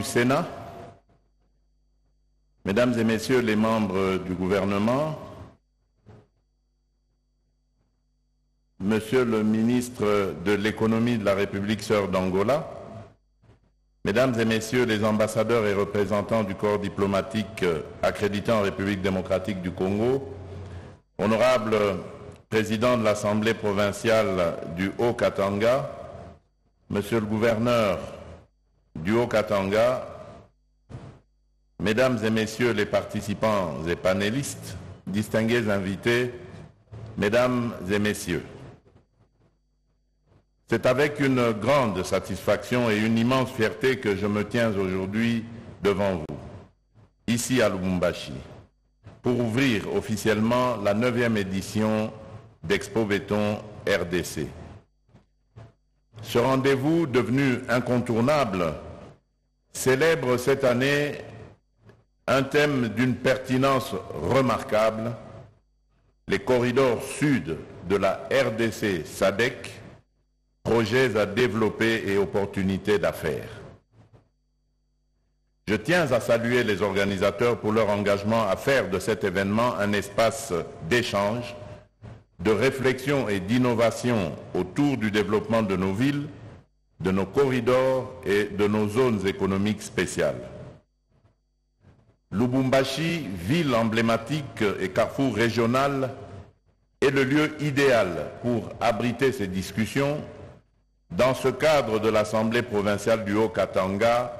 du Sénat, Mesdames et Messieurs les membres du gouvernement, Monsieur le ministre de l'économie de la République sœur d'Angola, Mesdames et Messieurs les ambassadeurs et représentants du corps diplomatique accrédité en République démocratique du Congo, honorable président de l'Assemblée provinciale du Haut-Katanga, Monsieur le gouverneur du Haut-Katanga, Mesdames et Messieurs les participants et panélistes, distingués invités, Mesdames et Messieurs, c'est avec une grande satisfaction et une immense fierté que je me tiens aujourd'hui devant vous, ici à Lubumbashi, pour ouvrir officiellement la 9e édition d'Expo Béton RDC. Ce rendez-vous devenu incontournable célèbre cette année un thème d'une pertinence remarquable, les corridors sud de la RDC SADC, projets à développer et opportunités d'affaires. Je tiens à saluer les organisateurs pour leur engagement à faire de cet événement un espace d'échange, de réflexion et d'innovation autour du développement de nos villes, de nos corridors et de nos zones économiques spéciales. Lubumbashi, ville emblématique et carrefour régional, est le lieu idéal pour abriter ces discussions dans ce cadre de l'Assemblée provinciale du Haut-Katanga,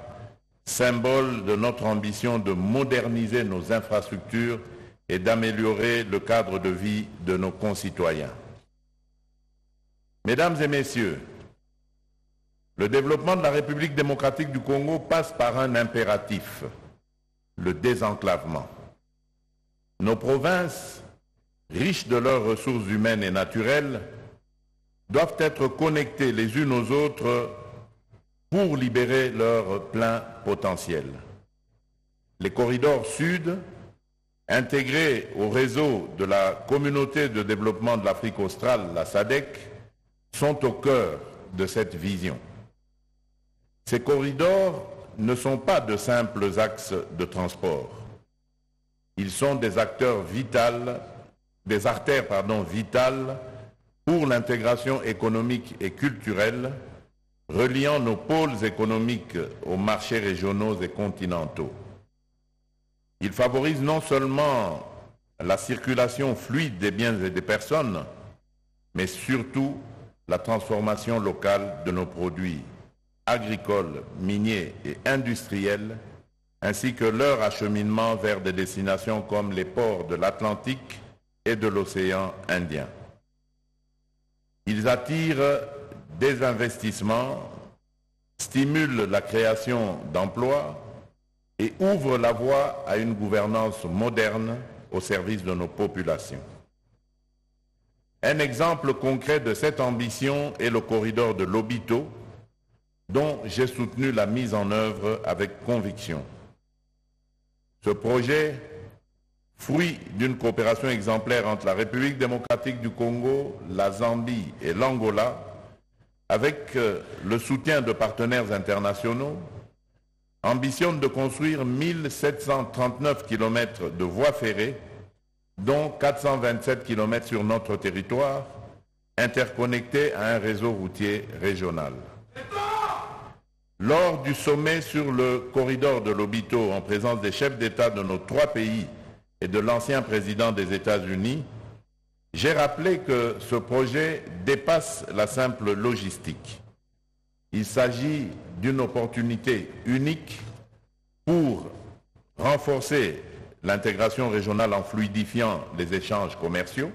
symbole de notre ambition de moderniser nos infrastructures et d'améliorer le cadre de vie de nos concitoyens. Mesdames et Messieurs, le développement de la République démocratique du Congo passe par un impératif, le désenclavement. Nos provinces, riches de leurs ressources humaines et naturelles, doivent être connectées les unes aux autres pour libérer leur plein potentiel. Les corridors sud, intégrés au réseau de la Communauté de développement de l'Afrique australe, la SADC, sont au cœur de cette vision. Ces corridors ne sont pas de simples axes de transport. Ils sont des artères vitales pour l'intégration économique et culturelle, reliant nos pôles économiques aux marchés régionaux et continentaux. Ils favorisent non seulement la circulation fluide des biens et des personnes, mais surtout la transformation locale de nos produits agricoles, miniers et industriels, ainsi que leur acheminement vers des destinations comme les ports de l'Atlantique et de l'océan Indien. Ils attirent des investissements, stimulent la création d'emplois et ouvrent la voie à une gouvernance moderne au service de nos populations. Un exemple concret de cette ambition est le corridor de Lobito, dont j'ai soutenu la mise en œuvre avec conviction. Ce projet, fruit d'une coopération exemplaire entre la République démocratique du Congo, la Zambie et l'Angola, avec le soutien de partenaires internationaux, ambitionne de construire 1739 km de voies ferrées, dont 427 km sur notre territoire, interconnectés à un réseau routier régional. Lors du sommet sur le corridor de Lobito, en présence des chefs d'État de nos 3 pays et de l'ancien président des États-Unis, j'ai rappelé que ce projet dépasse la simple logistique. Il s'agit d'une opportunité unique pour renforcer l'intégration régionale en fluidifiant les échanges commerciaux,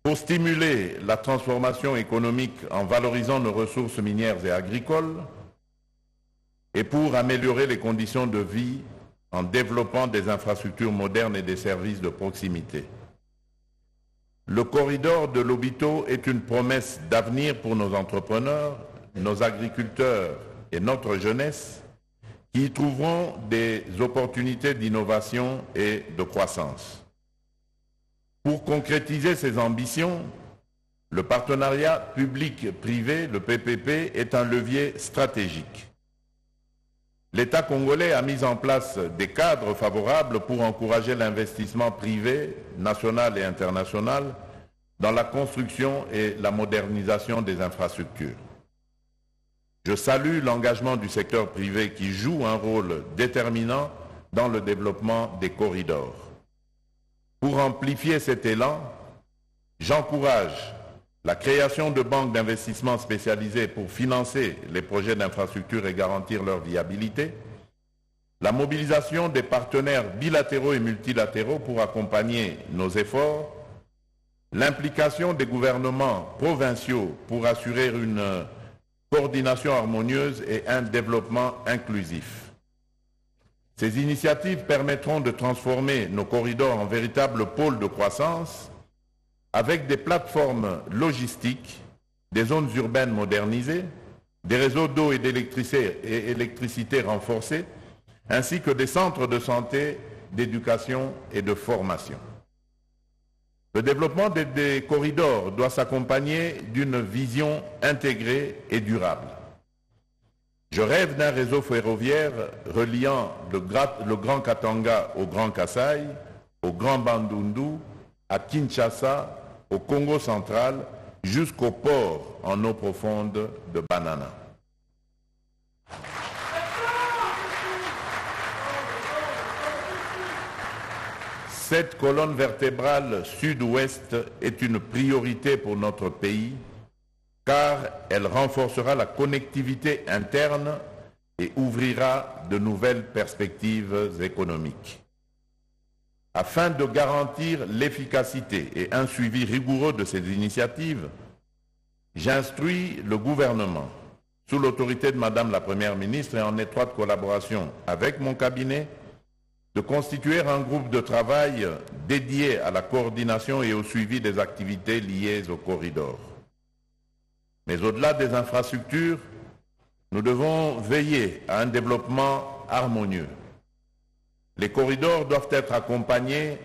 pour stimuler la transformation économique en valorisant nos ressources minières et agricoles, et pour améliorer les conditions de vie en développant des infrastructures modernes et des services de proximité. Le corridor de Lobito est une promesse d'avenir pour nos entrepreneurs, nos agriculteurs et notre jeunesse qui y trouveront des opportunités d'innovation et de croissance. Pour concrétiser ces ambitions, le partenariat public-privé, le PPP, est un levier stratégique. l'État congolais a mis en place des cadres favorables pour encourager l'investissement privé, national et international, dans la construction et la modernisation des infrastructures. Je salue l'engagement du secteur privé qui joue un rôle déterminant dans le développement des corridors. Pour amplifier cet élan, j'encourage la création de banques d'investissement spécialisées pour financer les projets d'infrastructure et garantir leur viabilité, la mobilisation des partenaires bilatéraux et multilatéraux pour accompagner nos efforts, l'implication des gouvernements provinciaux pour assurer une coordination harmonieuse et un développement inclusif. Ces initiatives permettront de transformer nos corridors en véritables pôles de croissance avec des plateformes logistiques, des zones urbaines modernisées, des réseaux d'eau et d'électricité renforcés, ainsi que des centres de santé, d'éducation et de formation. Le développement des corridors doit s'accompagner d'une vision intégrée et durable. Je rêve d'un réseau ferroviaire reliant le Grand Katanga au Grand Kasaï, au Grand Bandundu, à Kinshasa, au Congo central, jusqu'au port en eau profonde de Banana. Cette colonne vertébrale sud-ouest est une priorité pour notre pays car elle renforcera la connectivité interne et ouvrira de nouvelles perspectives économiques. Afin de garantir l'efficacité et un suivi rigoureux de ces initiatives, j'instruis le gouvernement, sous l'autorité de Madame la Première ministre et en étroite collaboration avec mon cabinet, de constituer un groupe de travail dédié à la coordination et au suivi des activités liées au corridor. Mais au-delà des infrastructures, nous devons veiller à un développement harmonieux. Les corridors doivent être accompagnés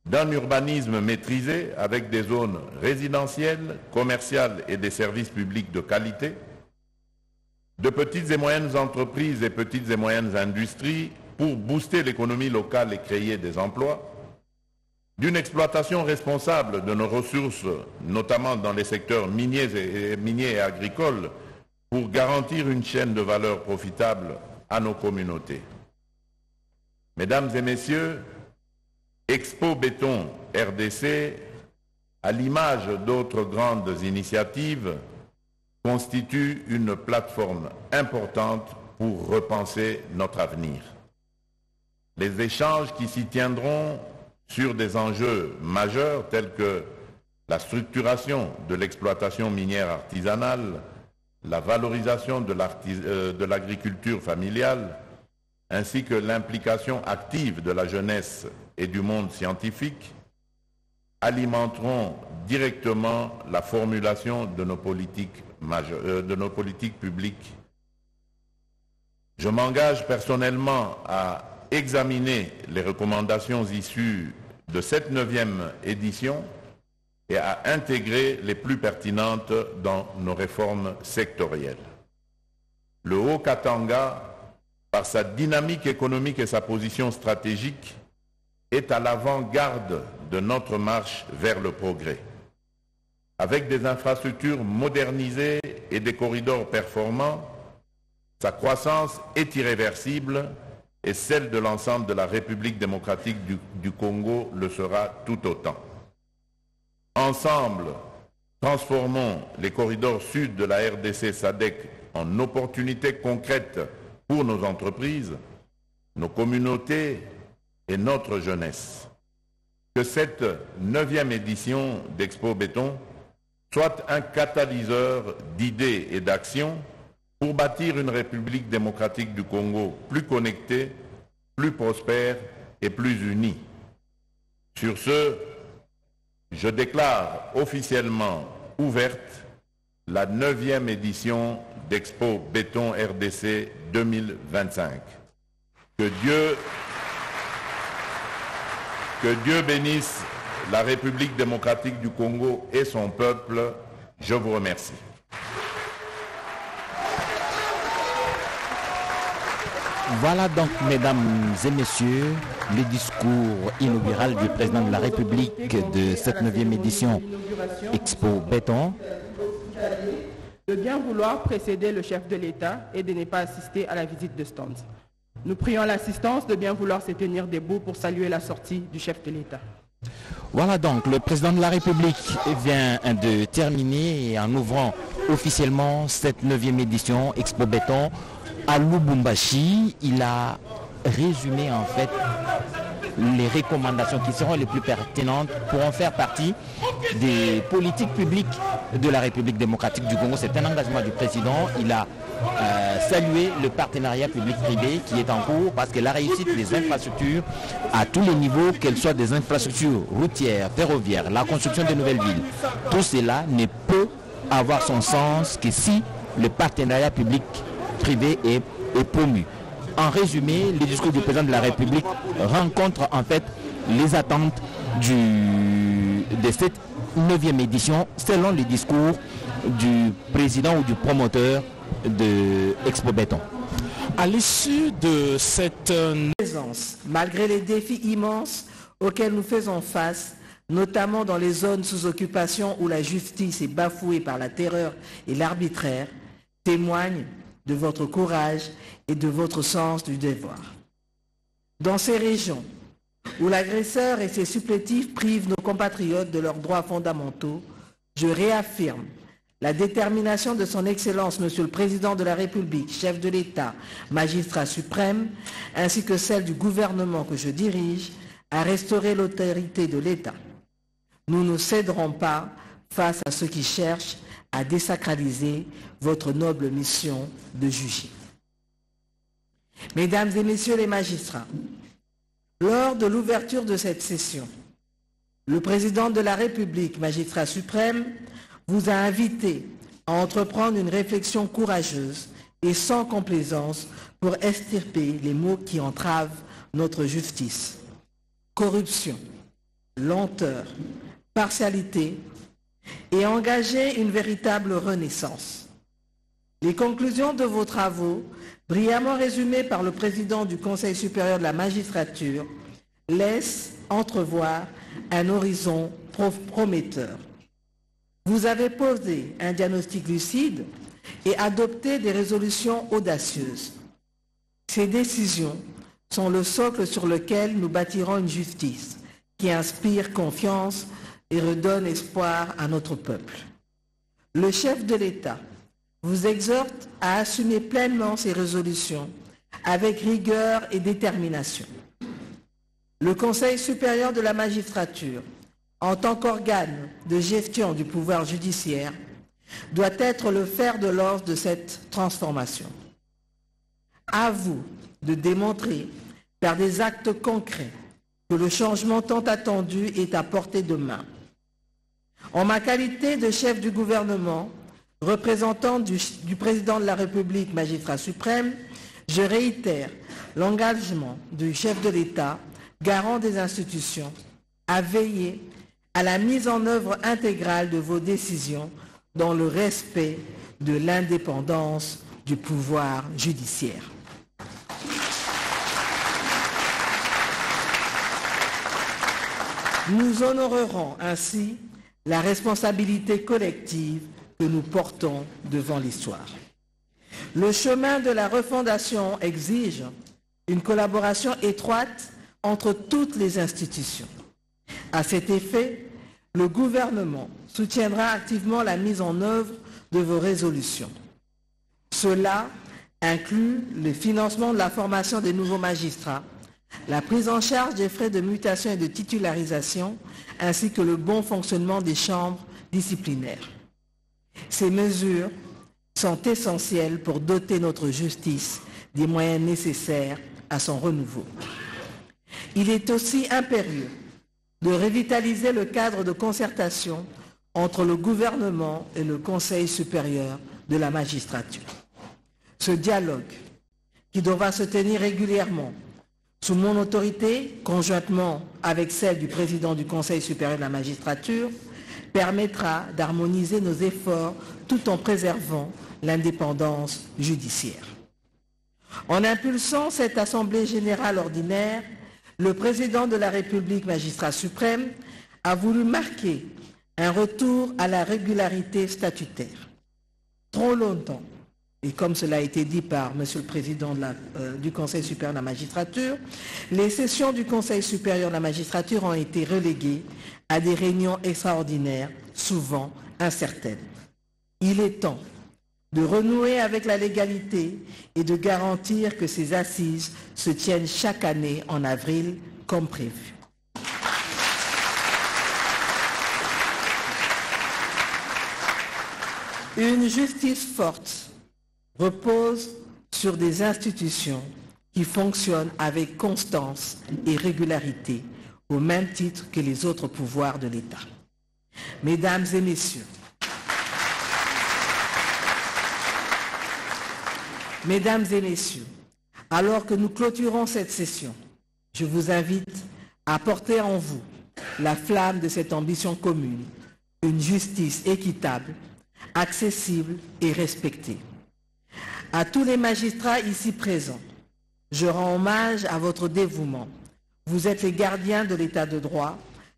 d'un urbanisme maîtrisé avec des zones résidentielles, commerciales et des services publics de qualité, de petites et moyennes entreprises et petites et moyennes industries pour booster l'économie locale et créer des emplois, d'une exploitation responsable de nos ressources, notamment dans les secteurs miniers et agricoles, pour garantir une chaîne de valeur profitable à nos communautés. Mesdames et messieurs, Expo Béton RDC, à l'image d'autres grandes initiatives, constitue une plateforme importante pour repenser notre avenir. Les échanges qui s'y tiendront sur des enjeux majeurs tels que la structuration de l'exploitation minière artisanale, la valorisation de l'agriculture familiale, ainsi que l'implication active de la jeunesse et du monde scientifique, alimenteront directement la formulation de nos politiques publiques. Je m'engage personnellement à examiner les recommandations issues de cette 9e édition et à intégrer les plus pertinentes dans nos réformes sectorielles. Le Haut-Katanga, par sa dynamique économique et sa position stratégique, est à l'avant-garde de notre marche vers le progrès. Avec des infrastructures modernisées et des corridors performants, sa croissance est irréversible et celle de l'ensemble de la République démocratique du Congo le sera tout autant. Ensemble, transformons les corridors sud de la RDC SADC en opportunités concrètes pour nos entreprises, nos communautés et notre jeunesse. Que cette 9e édition d'Expo Béton soit un catalyseur d'idées et d'actions pour bâtir une République démocratique du Congo plus connectée, plus prospère et plus unie. Sur ce, je déclare officiellement ouverte la 9e édition d'Expo Béton RDC 2025. Que Dieu bénisse la République démocratique du Congo et son peuple. Je vous remercie. Voilà donc, mesdames et messieurs, le discours inaugural du président de la République de cette 9e édition Expo Béton. De bien vouloir précéder le chef de l'État et de ne pas assister à la visite de stand. Nous prions l'assistance de bien vouloir se tenir debout pour saluer la sortie du chef de l'État. Voilà donc, le président de la République vient de terminer en ouvrant officiellement cette 9e édition Expo Béton à Lubumbashi. Il a résumé en fait les recommandations qui seront les plus pertinentes pour en faire partie des politiques publiques de la République démocratique du Congo. C'est un engagement du président. Il a salué le partenariat public-privé qui est en cours parce que la réussite des infrastructures à tous les niveaux, qu'elles soient des infrastructures routières, ferroviaires, la construction de nouvelles villes, tout cela ne peut avoir son sens que si le partenariat public-privé est promu. En résumé, le discours du président de la République rencontre en fait les attentes de cette 9e édition selon le discours du président ou du promoteur de Expo Béton. À l'issue de cette présence, malgré les défis immenses auxquels nous faisons face, notamment dans les zones sous occupation où la justice est bafouée par la terreur et l'arbitraire, témoigne de votre courage et de votre sens du devoir. Dans ces régions où l'agresseur et ses supplétifs privent nos compatriotes de leurs droits fondamentaux, je réaffirme la détermination de son Excellence, Monsieur le Président de la République, chef de l'État, magistrat suprême, ainsi que celle du gouvernement que je dirige, à restaurer l'autorité de l'État. Nous ne céderons pas face à ceux qui cherchent à désacraliser votre noble mission de juger. Mesdames et Messieurs les magistrats, lors de l'ouverture de cette session, le Président de la République, magistrat suprême, vous a invité à entreprendre une réflexion courageuse et sans complaisance pour extirper les maux qui entravent notre justice. Corruption, lenteur, partialité et engager une véritable renaissance. Les conclusions de vos travaux, brillamment résumées par le président du Conseil supérieur de la magistrature, laissent entrevoir un horizon prometteur. Vous avez posé un diagnostic lucide et adopté des résolutions audacieuses. Ces décisions sont le socle sur lequel nous bâtirons une justice qui inspire confiance et redonne espoir à notre peuple. Le chef de l'État vous exhorte à assumer pleinement ces résolutions avec rigueur et détermination. Le Conseil supérieur de la magistrature, en tant qu'organe de gestion du pouvoir judiciaire, doit être le fer de lance de cette transformation. À vous de démontrer par des actes concrets que le changement tant attendu est à portée de main. En ma qualité de chef du gouvernement, représentant du président de la République, magistrat suprême, je réitère l'engagement du chef de l'État, garant des institutions, à veiller à la mise en œuvre intégrale de vos décisions dans le respect de l'indépendance du pouvoir judiciaire. Nous honorerons ainsi la responsabilité collective que nous portons devant l'histoire. Le chemin de la refondation exige une collaboration étroite entre toutes les institutions. À cet effet, le gouvernement soutiendra activement la mise en œuvre de vos résolutions. Cela inclut le financement de la formation des nouveaux magistrats, la prise en charge des frais de mutation et de titularisation, ainsi que le bon fonctionnement des chambres disciplinaires. Ces mesures sont essentielles pour doter notre justice des moyens nécessaires à son renouveau. Il est aussi impérieux de revitaliser le cadre de concertation entre le gouvernement et le Conseil supérieur de la magistrature. Ce dialogue, qui devra se tenir régulièrement sous mon autorité, conjointement avec celle du président du Conseil supérieur de la magistrature, permettra d'harmoniser nos efforts tout en préservant l'indépendance judiciaire. En impulsant cette Assemblée générale ordinaire, le président de la République, magistrat suprême, a voulu marquer un retour à la régularité statutaire. Trop longtemps, et comme cela a été dit par Monsieur le Président du Conseil supérieur de la magistrature, les sessions du Conseil supérieur de la magistrature ont été reléguées à des réunions extraordinaires, souvent incertaines. Il est temps de renouer avec la légalité et de garantir que ces assises se tiennent chaque année en avril, comme prévu. Une justice forte repose sur des institutions qui fonctionnent avec constance et régularité, au même titre que les autres pouvoirs de l'État. Mesdames et messieurs, alors que nous clôturons cette session, je vous invite à porter en vous la flamme de cette ambition commune, une justice équitable, accessible et respectée. À tous les magistrats ici présents, je rends hommage à votre dévouement. Vous êtes les gardiens de l'état de droit,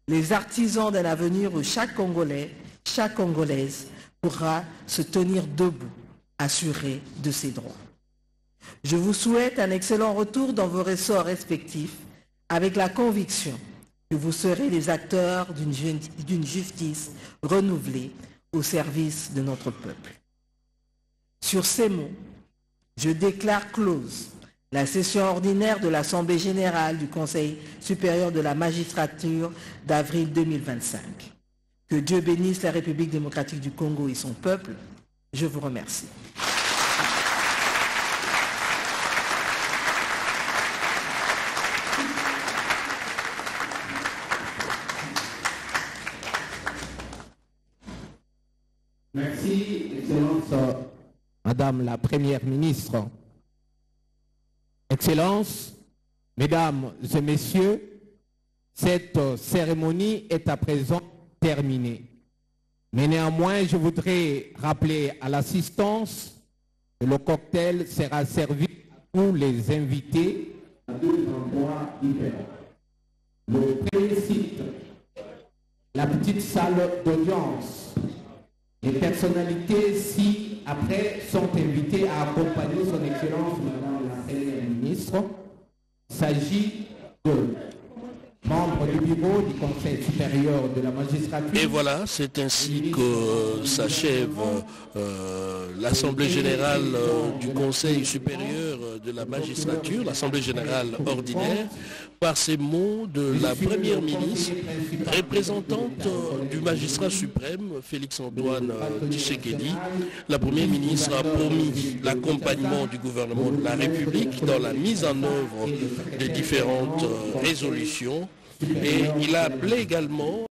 les artisans d'un avenir où chaque Congolais, chaque Congolaise pourra se tenir debout, assuré de ses droits. Je vous souhaite un excellent retour dans vos ressorts respectifs avec la conviction que vous serez les acteurs d'une justice renouvelée au service de notre peuple. Sur ces mots, je déclare close la session ordinaire de l'Assemblée générale du Conseil supérieur de la magistrature d'avril 2025. Que Dieu bénisse la République démocratique du Congo et son peuple. Je vous remercie. Merci, Excellence, Madame la Première ministre. Excellences, Mesdames et Messieurs, cette cérémonie est à présent terminée. Mais néanmoins, je voudrais rappeler à l'assistance que le cocktail sera servi à tous les invités à deux endroits différents. Le premier site, la petite salle d'audience. Les personnalités, si après, sont invitées à accompagner son Excellence, Madame la Première ministre. Il s'agit de membres du bureau du Conseil supérieur de la magistrature. Et voilà, c'est ainsi que s'achève l'Assemblée générale du Conseil supérieur de la magistrature, l'Assemblée générale ordinaire, par ces mots de la Première ministre, représentante du magistrat suprême, Félix-Antoine Tshisekedi. La Première ministre a promis l'accompagnement du gouvernement de la République dans la mise en œuvre des différentes résolutions et il a appelé également